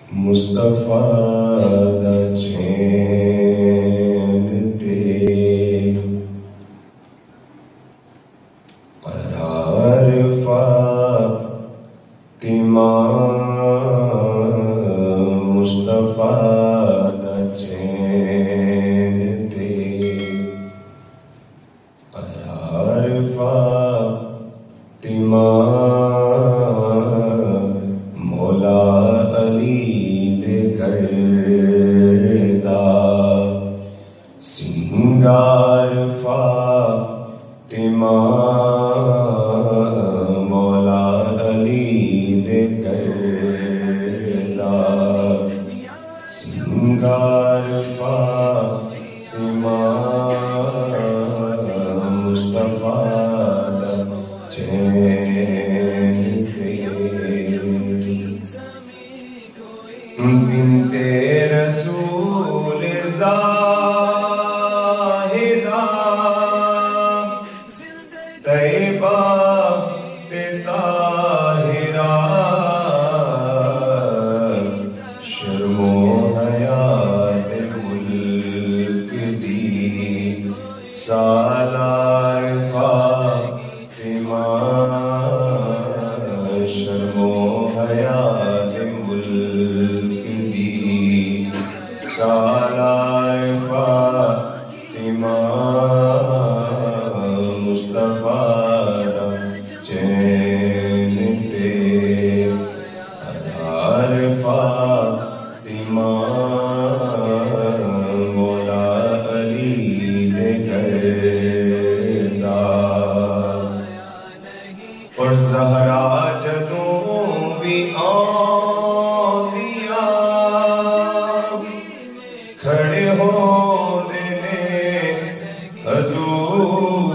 مصطفیٰ دا چین تے قرار فاطمہ مصطفیٰ دا چین تے قرار فاطمہ مولا علی دے گھر دا سنگار فاطمہ مولا علی دے گھر دا سنگار فاطمہ مصطفیٰ دا چین تے بنت رسول زاہدہ طیبہ طاہرہ شرم و حیات ملک دی سالار فاطمہ شرم و حیات ملک سالار فاطمہ مصطفیٰ دا چین تے قرار فاطمہ مولا علی دے گھر دا اور زہرا جدوں بھی کھڑے ہوندے نے حضور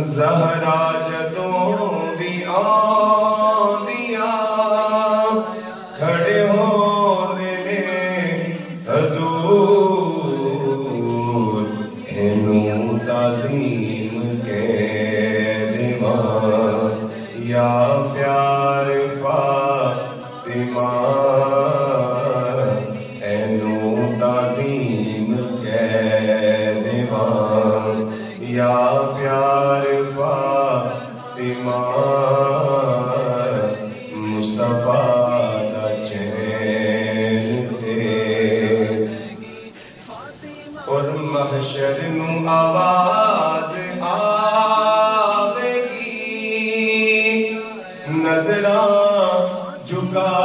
زہرا جدوں بھی آندیاں کھڑے ہوندے نے حضور اینوں تعظیم کہہ دیواں یا پیار فاطمہ یا پیار فاطمہ مصطفیٰ دا چین تے اور محشر نوں آواز آوے گی نظراں جھکا